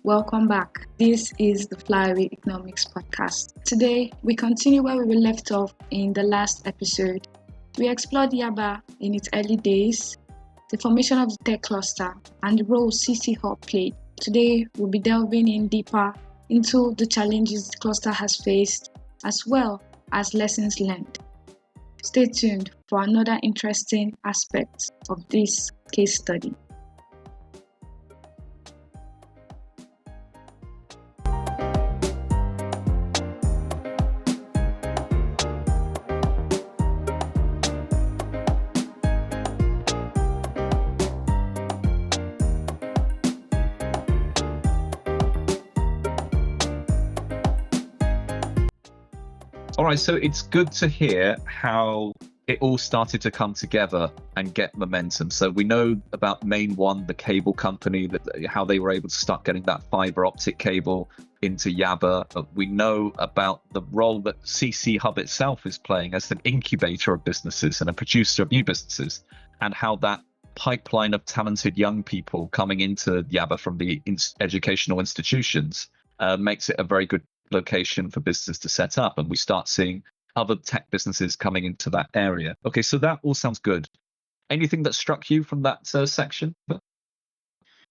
Welcome back. This is the Flywheel Economics podcast. Today, we continue where we were left off in the last episode. We explored Yaba in its early days, the formation of the tech cluster, and the role CcHub played. Today, we'll be delving in deeper into the challenges the cluster has faced, as well as lessons learned. Stay tuned for another interesting aspect of this case study. All right, so it's good to hear how it all started to come together and get momentum. So we know about MainOne, the cable company, how they were able to start getting that fibre optic cable into Yaba. We know about the role that CcHub itself is playing as an incubator of businesses and a producer of new businesses, and how that pipeline of talented young people coming into Yaba from the educational institutions makes it a very good location for business to set up, and we start seeing other tech businesses coming into that area. Okay, so that all sounds good. Anything that struck you from that section?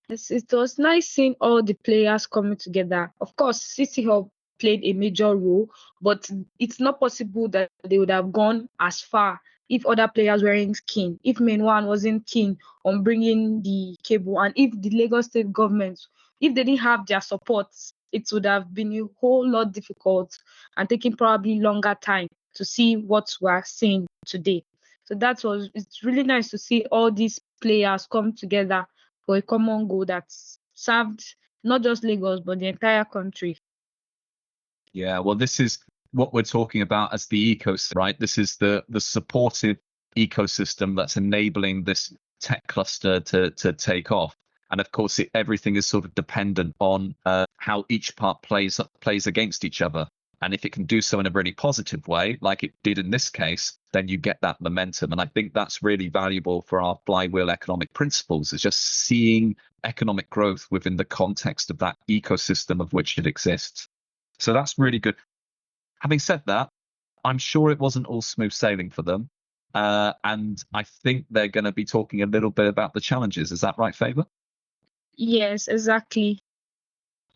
Yes, it was nice seeing all the players coming together. Of course, CcHub played a major role, but it's not possible that they would have gone as far if other players weren't keen, if MainOne wasn't keen on bringing the cable, and if the Lagos state government, if they didn't have their support, it would have been a whole lot difficult and taking probably longer time to see what we're seeing today. So it's really nice to see all these players come together for a common goal that's served not just Lagos, but the entire country. Yeah, well, this is what we're talking about as the ecosystem, right? This is the supportive ecosystem that's enabling this tech cluster to take off. And of course, everything is sort of dependent on how each part plays against each other. And if it can do so in a really positive way, like it did in this case, then you get that momentum. And I think that's really valuable for our flywheel economic principles, is just seeing economic growth within the context of that ecosystem of which it exists. So that's really good. Having said that, I'm sure it wasn't all smooth sailing for them. And I think they're going to be talking a little bit about the challenges. Is that right, Faber? Yes, exactly.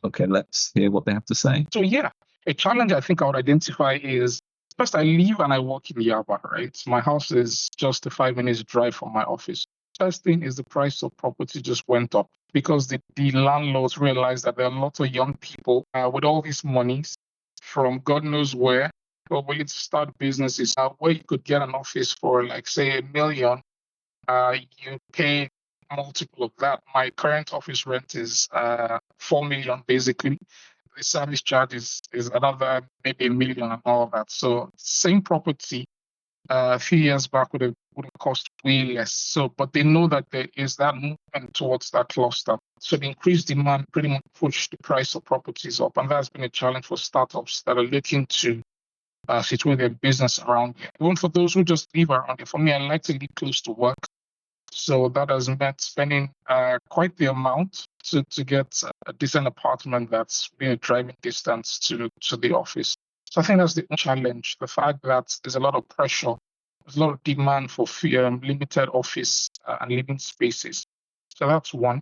Okay, let's hear what they have to say. So yeah, a challenge I think I would identify is, first, I live and I work in Yaba, right? My house is just a 5 minutes drive from my office. First thing is the price of property just went up because the landlords realized that there are lots of young people with all these monies from God knows where, who are willing to start businesses where you could get an office for, like, say, $1 million. You pay multiple of that. My current office rent is 4 million basically. The service charge is another maybe $1 million and all of that. So same property a few years back would have cost way less. So, but they know that there is that movement towards that cluster. So the increased demand pretty much pushed the price of properties up, and that's been a challenge for startups that are looking to situate their business around here. Even for those who just live around here. For me, I like to live close to work. So that has meant spending quite the amount to get a decent apartment that's within a driving distance to the office. So I think that's the challenge, the fact that there's a lot of pressure, there's a lot of demand for limited office and living spaces. So that's one.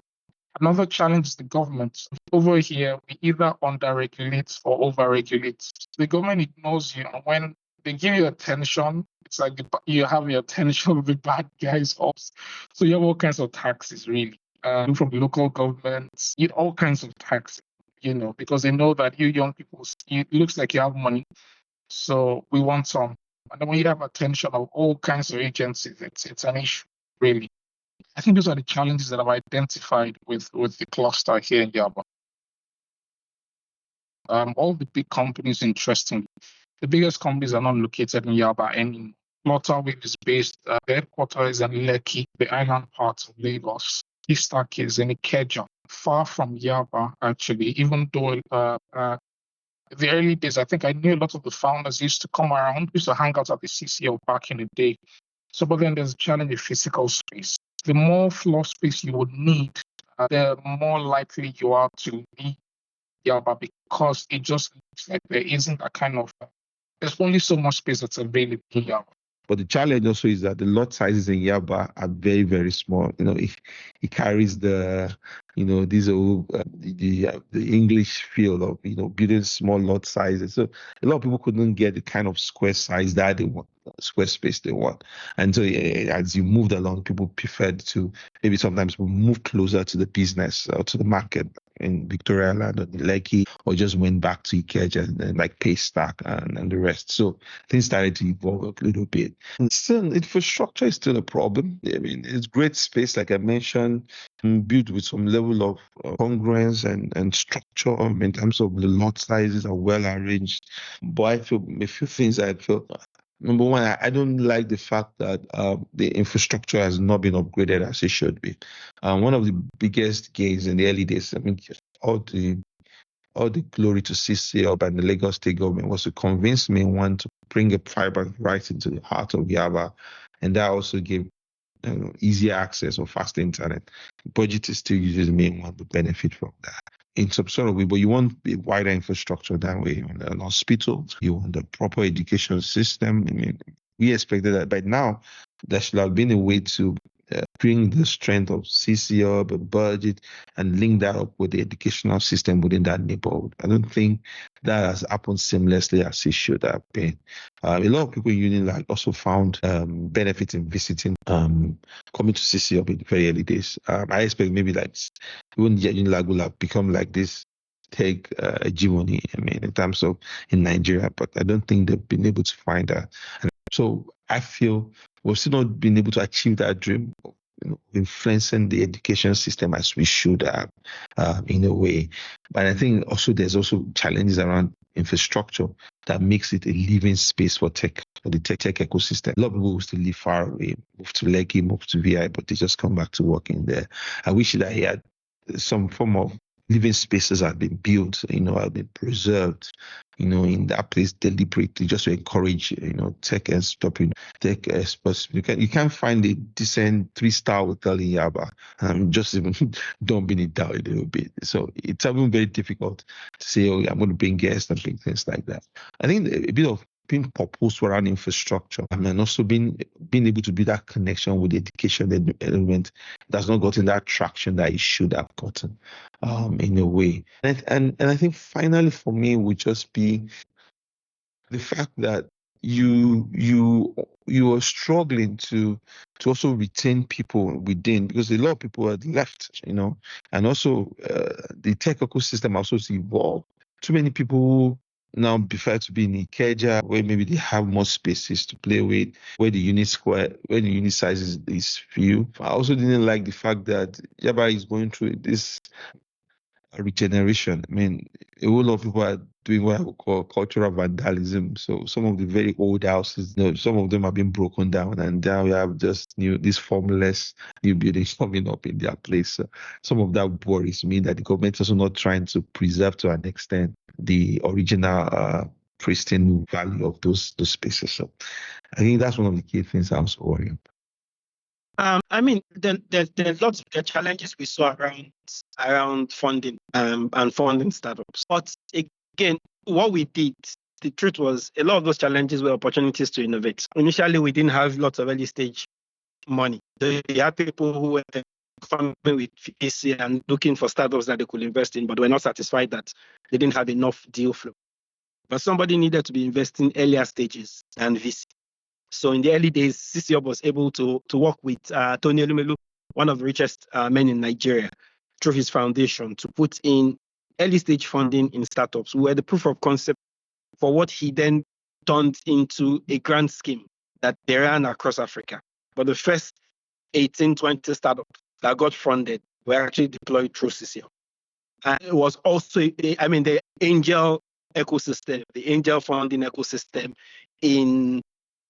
Another challenge is the government. Over here, we either under-regulate or over-regulate. The government ignores you, and when they give you attention, it's like you have your attention with the bad guys off. So you have all kinds of taxes, really, from the local governments. You have all kinds of taxes, because they know that you young people, it looks like you have money, so we want some. And then when you have attention of all kinds of agencies, it's an issue, really. I think those are the challenges that I've identified with the cluster here in Yaba. All the big companies, interestingly, the biggest companies are not located in Yaba anymore. Flutterwave is based, the headquarters is in Lekki, the island part of Lagos. Stack is in Ikeja, far from Yaba, actually, even though the early days, I think I knew a lot of the founders used to come around, used to hang out at the CCO back in the day. So, but then there's a challenge of physical space. The more floor space you would need the more likely you are to leave Yaba, because it just looks like there isn't a kind of, there's only so much space that's available in Yaba. But the challenge also is that the lot sizes in Yaba are very, very small. It carries the, these old, the English feel of, building small lot sizes. So a lot of people couldn't get the kind of square size that they want, square space they want. And so as you moved along, people preferred to maybe sometimes move closer to the business or to the market in Victoria Land or Lekki, or just went back to Ikeja and like Paystack and the rest. So things started to evolve a little bit. And still, infrastructure is still a problem. I mean, it's great space, like I mentioned, built with some level of congruence and structure in terms of the lot sizes are well arranged. But I feel a few things I feel. Number one, I don't like the fact that the infrastructure has not been upgraded as it should be. One of the biggest gains in the early days, I mean, all the glory to CcHub and the Lagos State government was to convince MainOne to bring a fibre right into the heart of Yaba, and that also gave easier access or fast internet. BudgIT still uses MainOne to benefit from that in some sort of way, but you want a wider infrastructure that way. You want an hospital, you want a proper education system. I mean, we expected that by now there should have been a way to bring the strength of CcHub and BudgIT and link that up with the educational system within that neighborhood. I don't think that has happened seamlessly as it should have been. A lot of people in Unilag also found benefit in visiting, coming to CcHub in the very early days. I expect maybe like even Unilag will have become like this tech hegemony, I mean, in terms of in Nigeria, but I don't think they've been able to find that. And so I feel we've still not been able to achieve that dream of influencing the education system as we should have in a way. But I think also there's also challenges around infrastructure that makes it a living space for tech, for the tech ecosystem. A lot of people will still live far away, move to Lekki, move to VI, but they just come back to working there. I wish that he had some form of living spaces have been built, have been preserved, in that place deliberately, just to encourage, tech and stopping tech experts. You can't find a decent 3-star hotel in Yaba. Just even dumping it down a little bit. So it's even very difficult to say, oh, I'm going to bring guests and bring things like that. I think a bit of being purposeful around infrastructure and also being able to build that connection with the education element that's not gotten that traction that it should have gotten in a way. And I think finally for me would just be the fact that you are struggling to also retain people within, because a lot of people had left, and also the tech ecosystem also evolved. Too many people now prefer to be in Ikeja, where maybe they have more spaces to play with, where the unit size is few. I also didn't like the fact that Yaba is going through this regeneration. I mean, a whole lot of people are doing what I would call cultural vandalism. So some of the very old houses, some of them have been broken down, and now we have just these formless new buildings coming up in their place. So some of that worries me that the government is also not trying to preserve to an extent the original pristine value of those spaces. So I think that's one of the key things I was worrying about. I mean, there's lots of the challenges we saw around funding and funding startups. But again, what we did, the truth was a lot of those challenges were opportunities to innovate. Initially, we didn't have lots of early stage money. They had people who were funding with VC and looking for startups that they could invest in, but were not satisfied that they didn't have enough deal flow. But somebody needed to be investing earlier stages than VC. So in the early days, CcHub was able to work with Tony Elumelu, one of the richest men in Nigeria, through his foundation to put in early stage funding in startups. We were the proof of concept for what he then turned into a grant scheme that they ran across Africa. But the first 18, 20 startups that got funded were actually deployed through CcHub. And it was also, the angel ecosystem, the angel funding ecosystem in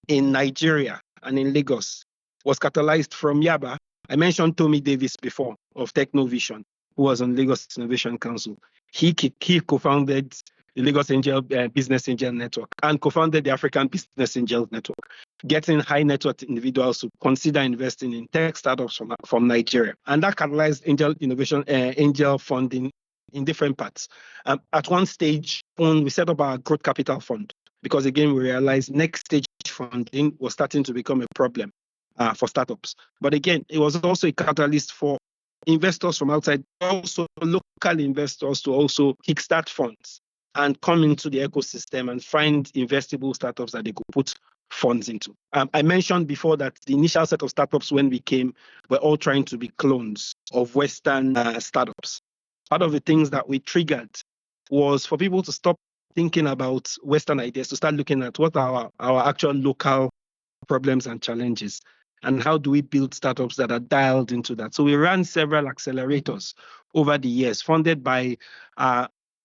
Nigeria and in Lagos was catalyzed from Yaba. I mentioned Tommy Davis before of Technovision, who was on Lagos Innovation Council. He co-founded the Lagos Angel Business Angel Network, and co-founded the African Business Angel Network, getting high net worth individuals to consider investing in tech startups from Nigeria. And that catalyzed angel funding in different parts. At one stage, when we set up our growth capital fund, because again, we realized next stage funding was starting to become a problem for startups. But again, it was also a catalyst for investors from outside, also local investors, to also kickstart funds and come into the ecosystem and find investable startups that they could put funds into. I mentioned before that the initial set of startups when we came were all trying to be clones of Western startups. Part of the things that we triggered was for people to stop thinking about Western ideas, to start looking at what are our actual local problems and challenges, and how do we build startups that are dialed into that. So we ran several accelerators over the years, funded by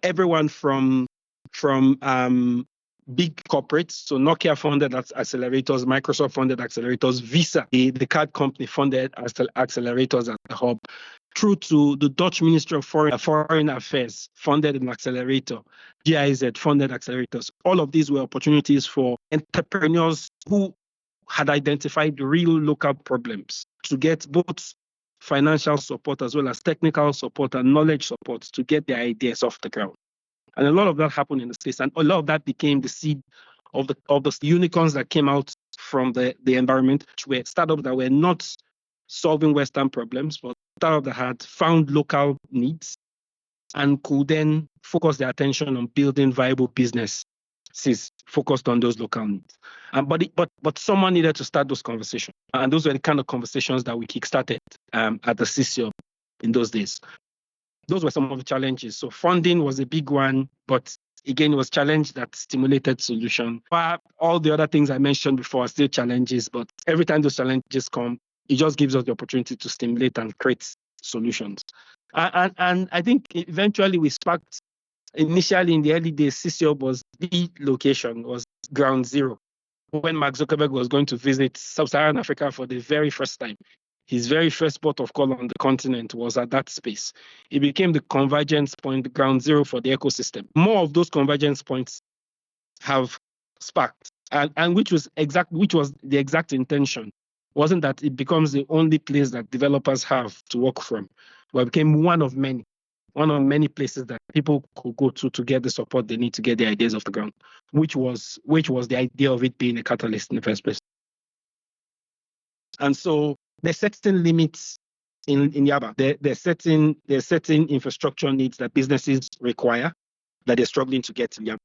everyone from big corporates. So Nokia funded accelerators, Microsoft funded accelerators, Visa, the card company, funded accelerators at the hub, through to the Dutch Ministry of Foreign Affairs, funded an accelerator, GIZ funded accelerators. All of these were opportunities for entrepreneurs who had identified real local problems to get both financial support as well as technical support and knowledge support to get their ideas off the ground. And a lot of that happened in the States, and a lot of that became the seed of the unicorns that came out from the environment, which were startups that were not solving Western problems, but startups that had found local needs and could then focus their attention on building viable businesses focused on those local needs. But someone needed to start those conversations, and those were the kind of conversations that we kickstarted at the CcHub in those days. Those were some of the challenges. So funding was a big one, but again, it was challenge that stimulated solution. All the other things I mentioned before are still challenges, but every time those challenges come, it just gives us the opportunity to stimulate and create solutions. And I think eventually we sparked, initially in the early days, CcHub was the location, was ground zero. When Mark Zuckerberg was going to visit Sub-Saharan Africa for the very first time, his very first port of call on the continent was at that space. It became the convergence point, the ground zero for the ecosystem. More of those convergence points have sparked, and which was the exact intention. Wasn't that it becomes the only place that developers have to work from, but it became one of many places that people could go to get the support they need to get their ideas off the ground, which was the idea of it being a catalyst in the first place. And so there's certain limits in Yaba. There's certain infrastructure needs that businesses require that they're struggling to get in Yaba.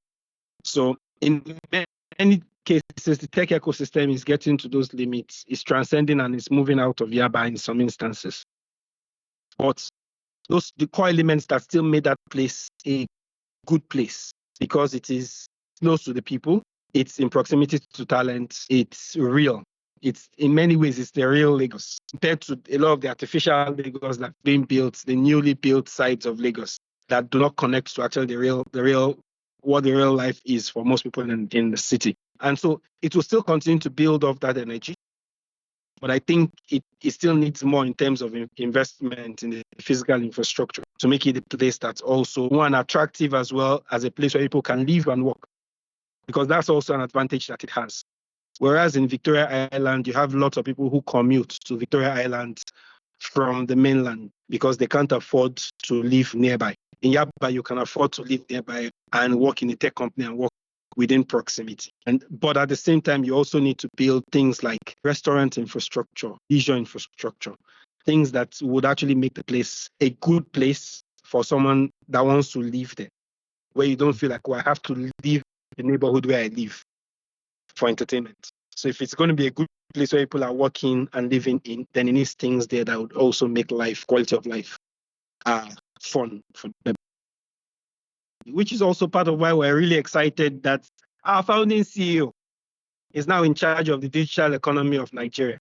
So in many cases, the tech ecosystem is getting to those limits, is transcending and is moving out of Yaba in some instances. But the core elements that still made that place a good place, because it is close to the people, it's in proximity to talent, it's real. It's in many ways, it's the real Lagos compared to a lot of the artificial Lagos that are being built, the newly built sides of Lagos that do not connect to actually what the real life is for most people in the city. And so it will still continue to build off that energy. But I think it still needs more in terms of investment in the physical infrastructure to make it a place that's also one attractive as well as a place where people can live and work, because that's also an advantage that it has. Whereas in Victoria Island, you have lots of people who commute to Victoria Island from the mainland because they can't afford to live nearby. In Yaba, you can afford to live nearby and work in a tech company and work within proximity. But at the same time, you also need to build things like restaurant infrastructure, leisure infrastructure, things that would actually make the place a good place for someone that wants to live there, where you don't feel like, I have to leave the neighborhood where I live for entertainment. So if it's going to be a good place where people are working and living in, then it needs things there that would also make quality of life, fun for them. Which is also part of why we're really excited that our founding CEO is now in charge of the digital economy of Nigeria,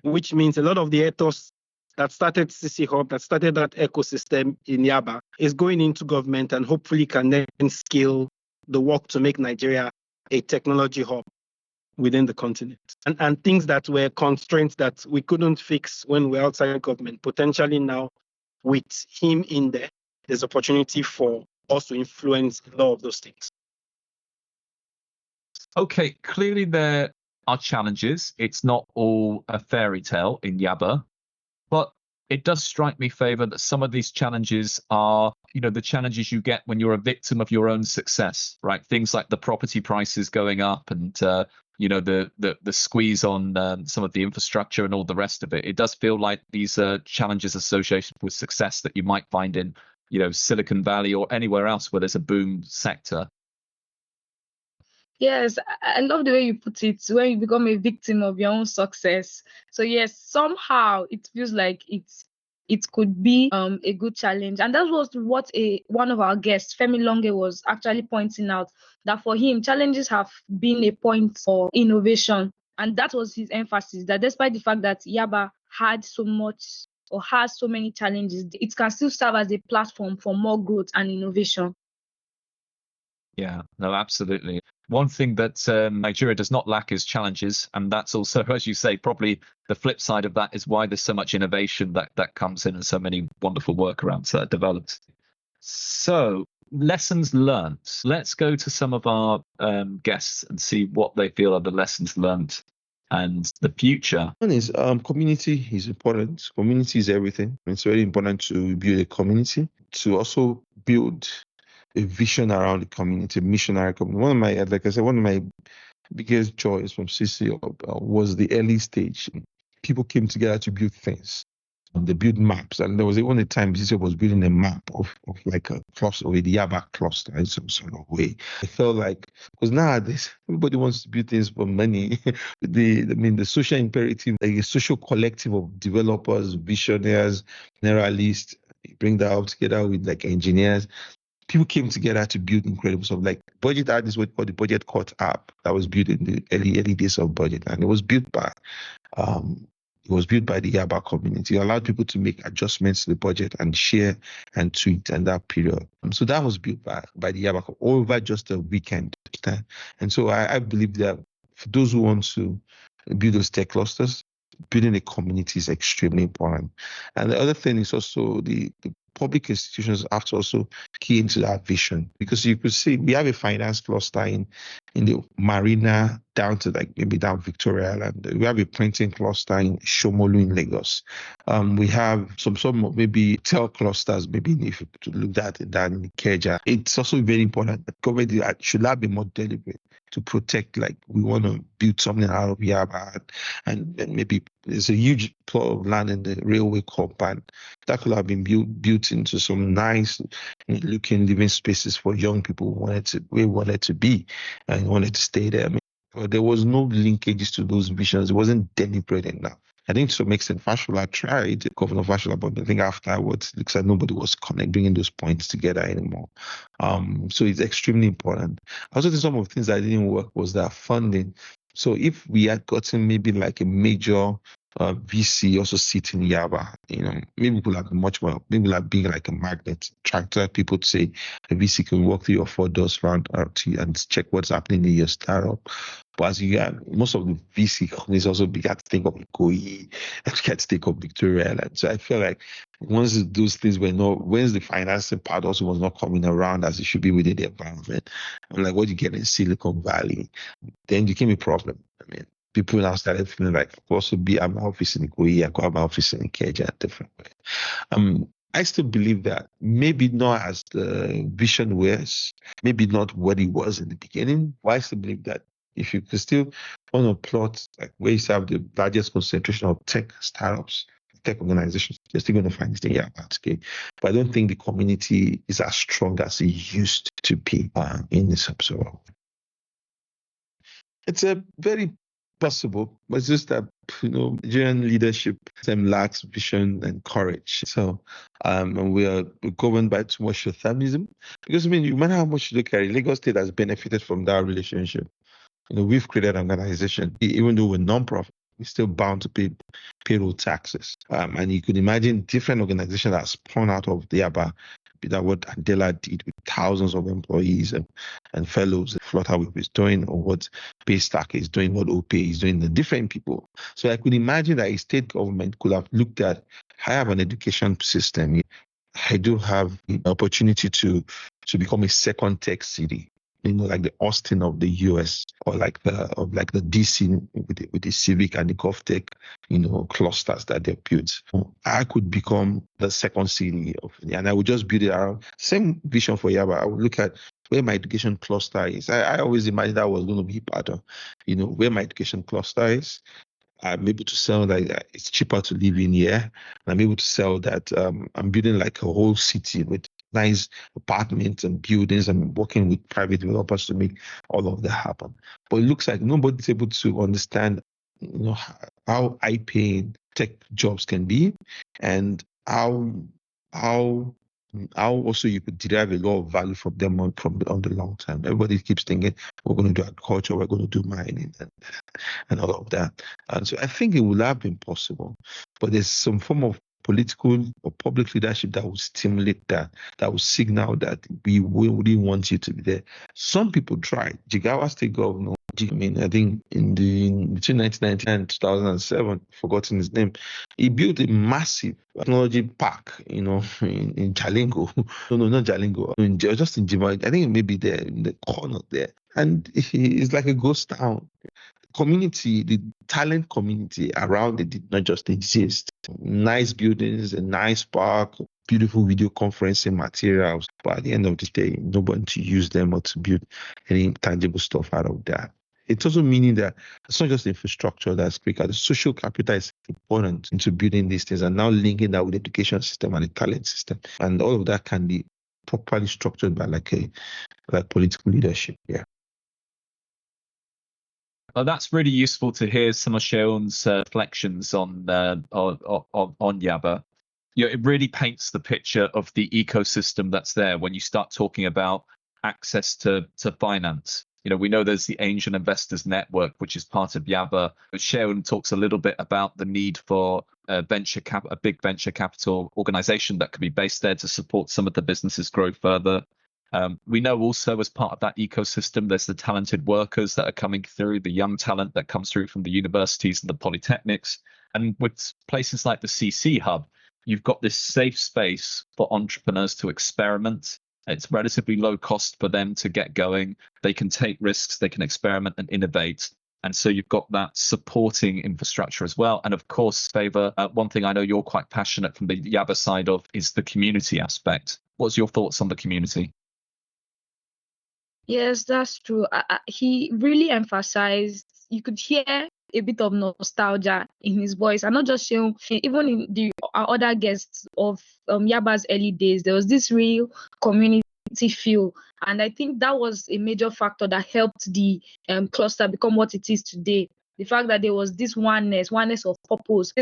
which means a lot of the ethos that started CcHub, that started that ecosystem in Yaba, is going into government and hopefully can then scale the work to make Nigeria a technology hub within the continent. And things that were constraints that we couldn't fix when we were outside government, potentially now with him in there, there's opportunity for us to influence a lot of those things? Okay, clearly there are challenges. It's not all a fairy tale in Yaba, but it does strike me favor that some of these challenges are, the challenges you get when you're a victim of your own success, right? Things like the property prices going up and, the squeeze on some of the infrastructure and all the rest of it. It does feel like these are challenges associated with success that you might find in, Silicon Valley or anywhere else where there's a boom sector. Yes, I love the way you put it, when you become a victim of your own success. So yes, somehow it feels like it could be a good challenge. And that was what one of our guests, Femi Longe, was actually pointing out, that for him, challenges have been a point for innovation. And that was his emphasis, that despite the fact that Yaba had so much or has so many challenges, it can still serve as a platform for more growth and innovation. Yeah, no, absolutely. One thing that Nigeria does not lack is challenges. And that's also, as you say, probably the flip side of that is why there's so much innovation that comes in and so many wonderful workarounds that are developed. So, lessons learned. Let's go to some of our guests and see what they feel are the lessons learned and the future. One is community is important. Community is everything. It's very important to build a community, to also build a vision around the community, missionary community. One of my biggest joys from CcHub was the early stage. People came together to build things. They built maps, and there was even a time CcHub was building a map of like a cluster, with the Yaba cluster in some sort of way. I felt like, because nowadays everybody wants to build things for money. The social imperative, like a social collective of developers, visionaries, generalists, you bring that up together with like engineers. People came together to build incredible stuff. Like BudgIT had this what called the Budget Cut app that was built in the early days of BudgIT, and it was built by the Yaba community. It allowed people to make adjustments to the budget and share and tweet in that period. So that was built by the Yaba over just a weekend. And so I believe that for those who want to build those tech clusters, building a community is extremely important. And the other thing is also the public institutions have to also key into that vision, because you could see we have a finance cluster in the marina down to like maybe down Victoria Island. We have a printing cluster in Shomolu in Lagos. We have some maybe tel clusters, maybe if you look at that in Ikeja. It's also very important that government should have been more deliberate to protect, like we want to build something out of Yaba, and maybe there's a huge plot of land in the railway compound that could have been built into some nice looking living spaces for young people who wanted to be and wanted to stay there. But there was no linkages to those visions. It wasn't deliberate enough. I think to some extent Fashola tried, Governor Fashola, but I think afterwards it looks like nobody was bringing those points together anymore. So it's extremely important. I also think some of the things that didn't work was that funding. So if we had gotten maybe like a major VC also sit in Yaba, maybe people have much more, maybe like being like a magnet, attract people to say a VC can walk through your 4 doors round and check what's happening in your startup. But as you get, most of the VC companies also began to think of Ikoyi, and began to think of Victoria Island. So I feel like once those things once the financing part also was not coming around as it should be within the environment, I'm like, what you get in Silicon Valley, then it became a problem. People now started feeling like, I could also be at my office in Ikoyi, I could have my office in Ikeja, different way. I still believe that maybe not as the vision was, maybe not what it was in the beginning, but I still believe that if you could still want to plot like where you have the largest concentration of tech startups, tech organizations, you're still going to find it in Yaba. Okay? But I don't think the community is as strong as it used to be in this episode. It's a very possible, but it's just that Nigerian leadership lacks vision and courage. So and we're governed by too much short-termism, because no matter how much you look at it, Lagos State has benefited from that relationship. We've created an organization, even though we're non-profit, we're still bound to pay payroll taxes. And you could imagine different organizations that spawn out of the Yaba, that what Andela did with thousands of employees and fellows, Flutterwave is doing, or what Paystack is doing, what OP is doing, the different people. So I could imagine that a state government could have looked at, I have an education system. I do have the opportunity to to become a second tech city. Like the Austin of the US, or like the DC with the civic and the GovTech, clusters that they built. I could become the second city and I would just build it around same vision for Yaba. I would look at where my education cluster is. I always imagined that was going to be part of, where my education cluster is. I'm able to sell that it's cheaper to live in here. I'm able to sell that I'm building like a whole city with nice apartments and buildings. I'm working with private developers to make all of that happen. But it looks like nobody's able to understand, how high-paying tech jobs can be, and how also you could derive a lot of value from them on the long term. Everybody keeps thinking we're going to do agriculture, we're going to do mining, and all of that. And so I think it would have been possible, but there's some form of political or public leadership that would stimulate that would signal that we wouldn't want you to be there. Some people tried. Jigawa State Governor, I think between 1999 and 2007, forgotten his name, he built a massive technology park, in Jalingo. No, not Jalingo. Just in Jima. I think maybe there in the corner there. And it's like a ghost town. Community, the talent community around it did not just exist. Nice buildings, a nice park, beautiful video conferencing materials. But at the end of the day, nobody to use them or to build any tangible stuff out of that. It's also meaning that it's not just infrastructure that's critical. The social capital is important into building these things and now linking that with the education system and the talent system. And all of that can be properly structured by like political leadership. Yeah. Well, that's really useful to hear some of Seun's reflections on Yaba. It really paints the picture of the ecosystem that's there when you start talking about access to finance. We know there's the angel investors network, which is part of Yaba. Seun talks a little bit about the need for a big venture capital organization that can be based there to support some of the businesses grow further. We know also as part of that ecosystem, there's the talented workers that are coming through, the young talent that comes through from the universities and the polytechnics. And with places like the CcHub, you've got this safe space for entrepreneurs to experiment. It's relatively low cost for them to get going. They can take risks, they can experiment and innovate. And so you've got that supporting infrastructure as well. And of course, Favor, one thing I know you're quite passionate from the Yaba side of is the community aspect. What's your thoughts on the community? Yes, that's true. He really emphasized, you could hear a bit of nostalgia in his voice, and not just Seun, even in our other guests of Yaba's early days, there was this real community feel. And I think that was a major factor that helped the cluster become what it is today. The fact that there was this oneness of purpose.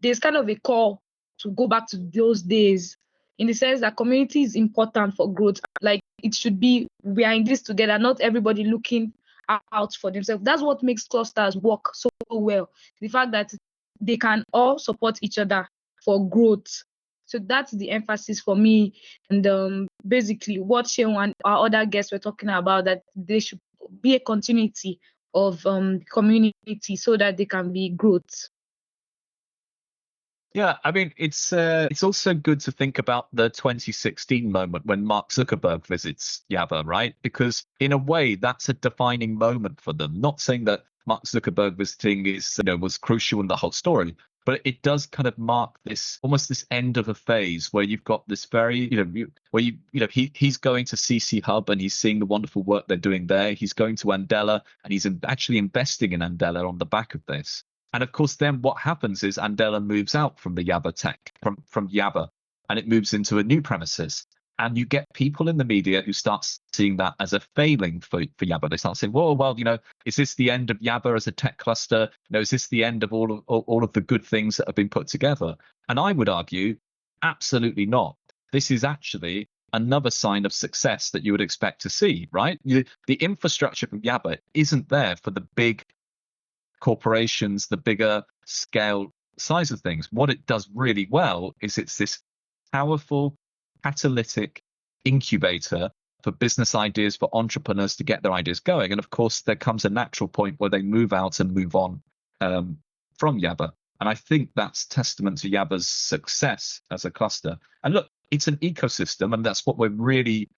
There's kind of a call to go back to those days, in the sense that community is important for growth. Like, it should be, we are in this together, not everybody looking out for themselves. That's what makes clusters work so well. The fact that they can all support each other for growth. So that's the emphasis for me. And basically what Seun and our other guests were talking about, that there should be a continuity of community so that there can be growth. Yeah, I mean, it's also good to think about the 2016 moment when Mark Zuckerberg visits Yaba, right? Because in a way, that's a defining moment for them. Not saying that Mark Zuckerberg visiting was crucial in the whole story, but it does kind of mark this end of a phase where you've got this very, he's going to CcHub and he's seeing the wonderful work they're doing there. He's going to Andela and he's actually investing in Andela on the back of this. And of course, then what happens is Andela moves out from the Yaba Tech, from Yaba, and it moves into a new premises. And you get people in the media who start seeing that as a failing for Yaba. They start saying, well, is this the end of Yaba as a tech cluster? Is this the end of all of the good things that have been put together? And I would argue, absolutely not. This is actually another sign of success that you would expect to see, right? The infrastructure from Yaba isn't there for the big corporations, the bigger scale size of things. What it does really well is it's this powerful catalytic incubator for business ideas, for entrepreneurs to get their ideas going. And of course, there comes a natural point where they move out and move on from Yaba. And I think that's testament to Yaba's success as a cluster. And look, it's an ecosystem, and that's what we're really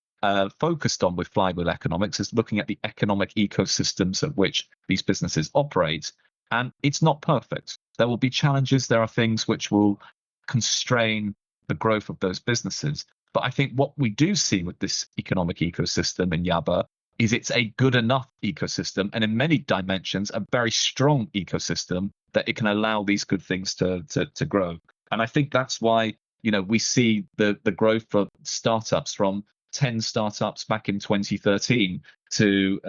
focused on with Flywheel Economics is looking at the economic ecosystems at which these businesses operate. And it's not perfect. There will be challenges. There are things which will constrain the growth of those businesses. But I think what we do see with this economic ecosystem in Yaba is it's a good enough ecosystem, and in many dimensions, a very strong ecosystem that it can allow these good things to grow. And I think that's why, we see the growth of startups from 10 startups back in 2013 to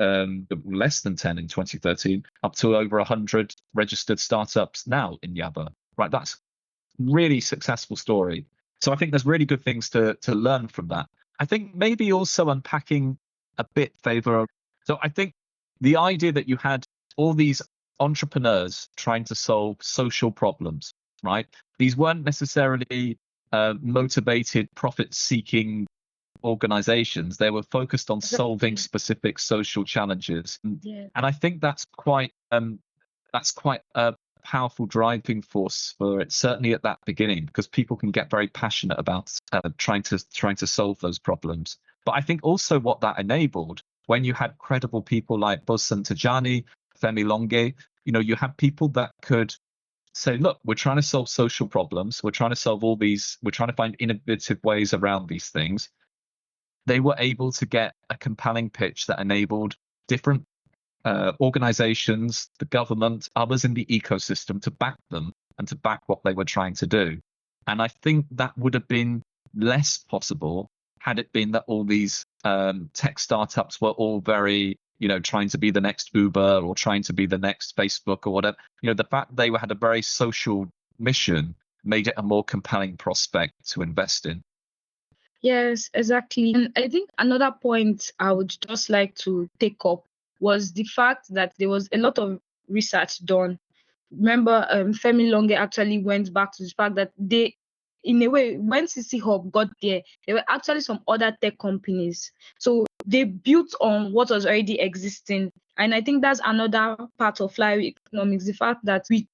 less than 10 in 2013, up to over 100 registered startups now in Yaba. Right, that's really successful story. So I think there's really good things to learn from that. I think maybe also unpacking a bit favor. So I think the idea that you had all these entrepreneurs trying to solve social problems, right? These weren't necessarily motivated, profit-seeking organizations. They were focused on solving specific social challenges, Yeah. and I think that's quite a powerful driving force for it. Certainly at that beginning, because people can get very passionate about trying to solve those problems. But I think also what that enabled, when you had credible people like Oluseun Tijani, Femi Longe, you had people that could say, look, we're trying to solve social problems. We're trying to solve all these. We're trying to find innovative ways around these things. They were able to get a compelling pitch that enabled different organizations, the government, others in the ecosystem to back them and to back what they were trying to do. And I think that would have been less possible had it been that all these tech startups were all very, trying to be the next Uber or trying to be the next Facebook or whatever. The fact they had a very social mission made it a more compelling prospect to invest in. Yes, exactly. And I think another point I would just like to take up was the fact that there was a lot of research done. Remember, Femi Longe actually went back to the fact that they, in a way, when CcHub got there were actually some other tech companies. So they built on what was already existing. And I think that's another part of Flywheel Economics, the fact that we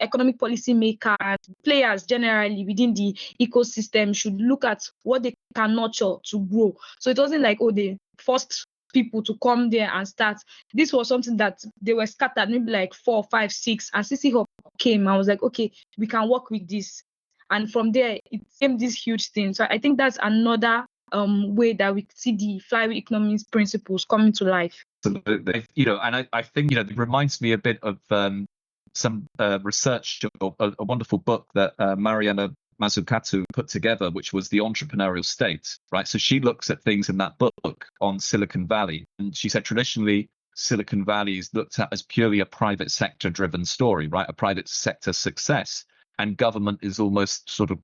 economic policy makers, players generally within the ecosystem should look at what they can nurture to grow. So it wasn't like, they forced people to come there and start. This was something that they were scattered, maybe like 4, 5, 6, and CcHub came. I was like, okay, we can work with this. And from there, it became this huge thing. So I think that's another way that we see the Flywheel Economics principles coming to life. Absolutely. And I think, it reminds me a bit of some research, a wonderful book that Mariana Mazzucato put together, which was The Entrepreneurial State, right? So she looks at things in that book on Silicon Valley. And she said traditionally, Silicon Valley is looked at as purely a private sector driven story, right? A private sector success. And government is almost sort of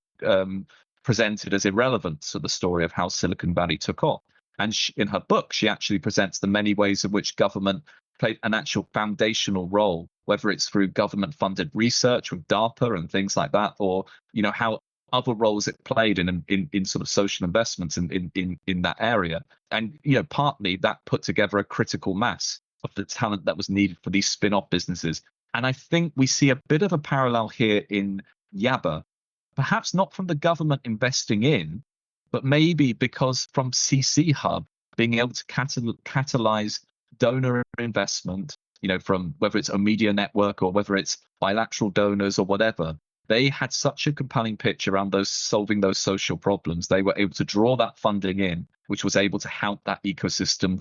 presented as irrelevant to the story of how Silicon Valley took off. And in her book, she actually presents the many ways in which government played an actual foundational role, whether it's through government-funded research with DARPA and things like that, or how other roles it played in sort of social investments in that area. And partly that put together a critical mass of the talent that was needed for these spin-off businesses. And I think we see a bit of a parallel here in Yaba, perhaps not from the government investing in, but maybe because from CcHub being able to catalyze donor investment, from whether it's a media network or whether it's bilateral donors or whatever, they had such a compelling pitch around solving those social problems. They were able to draw that funding in, which was able to help that ecosystem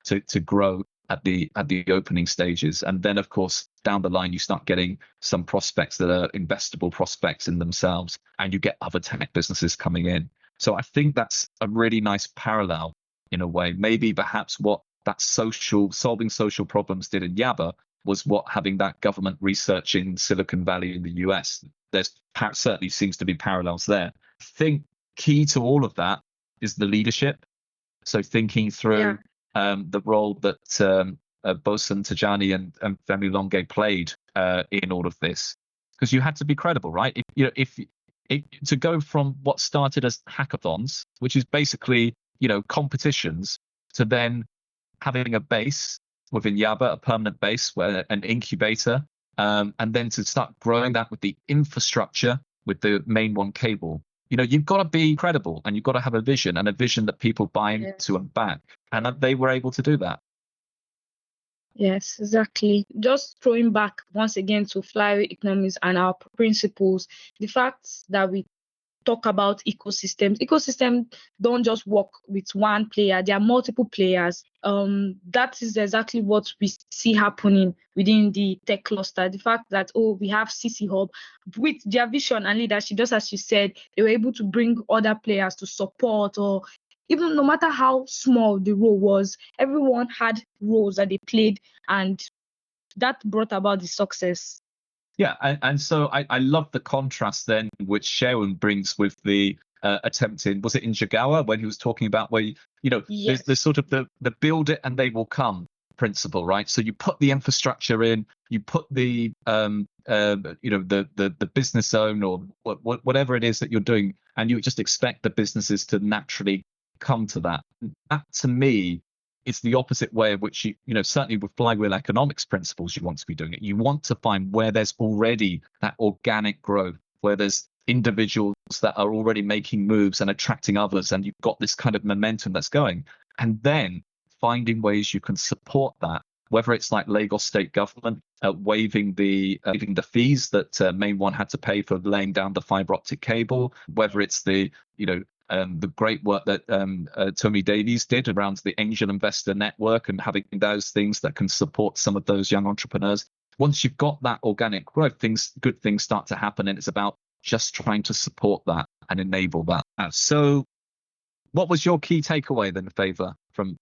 to grow at the opening stages. And then, of course, down the line, you start getting some prospects that are investable prospects in themselves, and you get other tech businesses coming in. So I think that's a really nice parallel in a way. Maybe perhaps what that solving social problems did in Yaba was what having that government research in Silicon Valley in the US. There's certainly seems to be parallels there. I think key to all of that is the leadership. So thinking through the role that Oluseun Tijani and Femi Longe played in all of this, because you had to be credible, right? If to go from what started as hackathons, which is basically competitions, to then having a base within Yaba, a permanent base, where an incubator, and then to start growing that with the infrastructure, with the MainOne cable. you've got to be credible and you've got to have a vision, and a vision that people buy into and back. And they were able to do that. Yes, exactly. Just throwing back once again to Flywheel Economics and our principles, the fact that we talk about ecosystems. Ecosystems don't just work with one player. There are multiple players. That is exactly what we see happening within the tech cluster. The fact that, we have CcHub with their vision and leadership, just as you said, they were able to bring other players to support, or even no matter how small the role was, everyone had roles that they played, and that brought about the success. Yeah, and so I love the contrast then which Sharon brings with the attempt was it in Jigawa, when he was talking about where there's sort of the build it and they will come principle, right? So you put the infrastructure in, you put the the business own, or whatever it is that you're doing, and you just expect the businesses to naturally come to that. That to me, it's the opposite way of which certainly with Flywheel Economics principles, you want to be doing it. You want to find where there's already that organic growth, where there's individuals that are already making moves and attracting others, and you've got this kind of momentum that's going, and then finding ways you can support that, whether it's like Lagos state government waiving the fees that MainOne had to pay for laying down the fibre optic cable, whether it's the great work that Tony Davies did around the angel investor network and having those things that can support some of those young entrepreneurs. Once you've got that organic growth, good things start to happen, and it's about just trying to support that and enable that. So what was your key takeaway then, Favor, from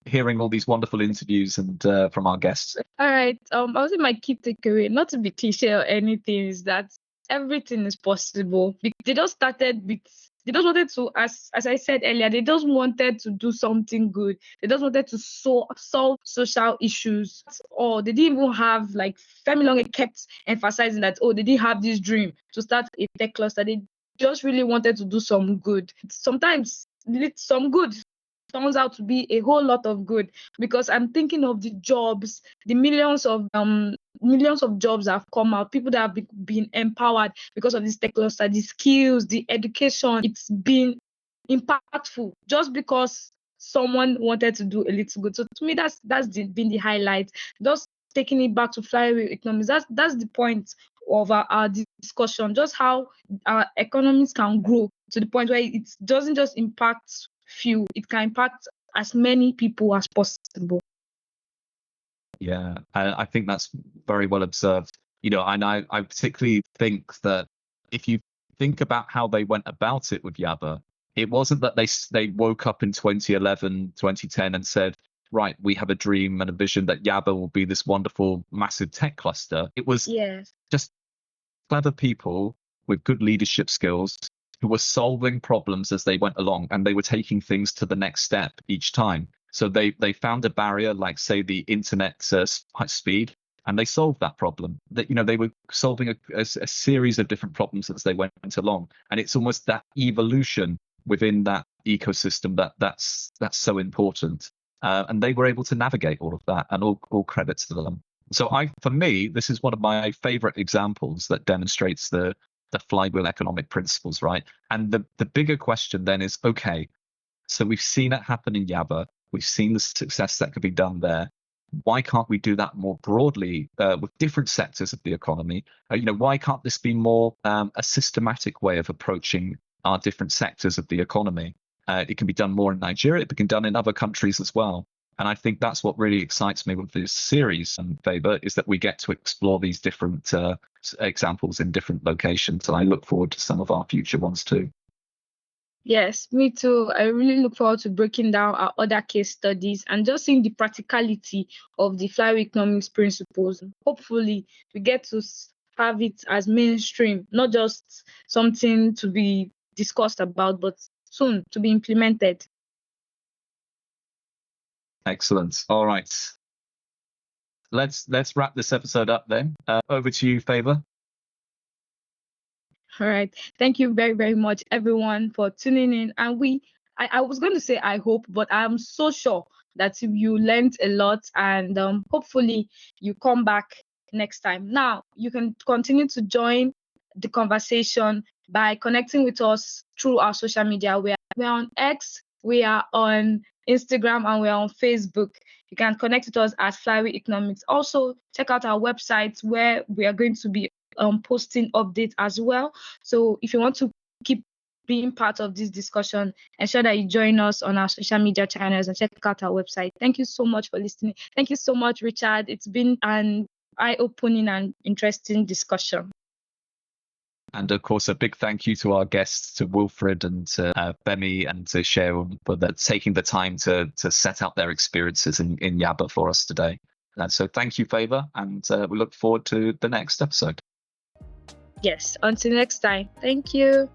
hearing all these wonderful interviews and from our guests? All right. I would say my key takeaway, not to be cliche or anything, is that everything is possible. They just started with, they just wanted to, as I said earlier, they just wanted to do something good. They just wanted to solve social issues. Or they didn't even have, like Femi Longe kept emphasizing that, they didn't have this dream to start a tech cluster. They just really wanted to do some good. Sometimes some good turns out to be a whole lot of good, because I'm thinking of the jobs, the millions of jobs that have come out, people that have been empowered because of this tech cluster, the skills, the education. It's been impactful just because someone wanted to do a little good. So to me, that's been the highlight. Just taking it back to Flywheel Economics, that's the point of our discussion, just how our economies can grow to the point where it doesn't just impact few, it can impact as many people as possible. Yeah, I think that's very well observed. And I particularly think that if you think about how they went about it with Yaba, it wasn't that they woke up in 2011, 2010 and said, right, we have a dream and a vision that Yaba will be this wonderful, massive tech cluster. It was just clever people with good leadership skills who were solving problems as they went along, and they were taking things to the next step each time. So they found a barrier, like say the internet speed, and they solved that problem. That they were solving a series of different problems as they went along, and it's almost that evolution within that ecosystem that's so important. And they were able to navigate all of that, and all credits to them. So for me, this is one of my favorite examples that demonstrates the flywheel economic principles, right? And the bigger question then is, okay, so we've seen it happen in Yaba. We've seen the success that could be done there. Why can't we do that more broadly with different sectors of the economy? Why can't this be more a systematic way of approaching our different sectors of the economy? It can be done more in Nigeria. It can be done in other countries as well. And I think that's what really excites me with this series, Faber, is that we get to explore these different examples in different locations. And I look forward to some of our future ones too. Yes, me too. I really look forward to breaking down our other case studies and just seeing the practicality of the Flywheel Economics principles. Hopefully, we get to have it as mainstream, not just something to be discussed about, but soon to be implemented. Excellent. All right. Let's wrap this episode up then. Over to you, Favor. All right. Thank you very, very much, everyone, for tuning in. And I was going to say I hope, but I'm so sure that you learned a lot, and hopefully you come back next time. Now, you can continue to join the conversation by connecting with us through our social media. We're on X, we are on Instagram, and we're on Facebook. You can connect with us at Flywheel Economics. Also, check out our website where we are going to be posting updates as well. So if you want to keep being part of this discussion, ensure that you join us on our social media channels and check out our website. Thank you so much for listening. Thank you so much, Richard. It's been an eye-opening and interesting discussion. And of course, a big thank you to our guests, to Wilfred and to Femi and to Sharon for taking the time to set out their experiences in Yaba for us today. So thank you, Favor, and we look forward to the next episode. Yes, until next time. Thank you.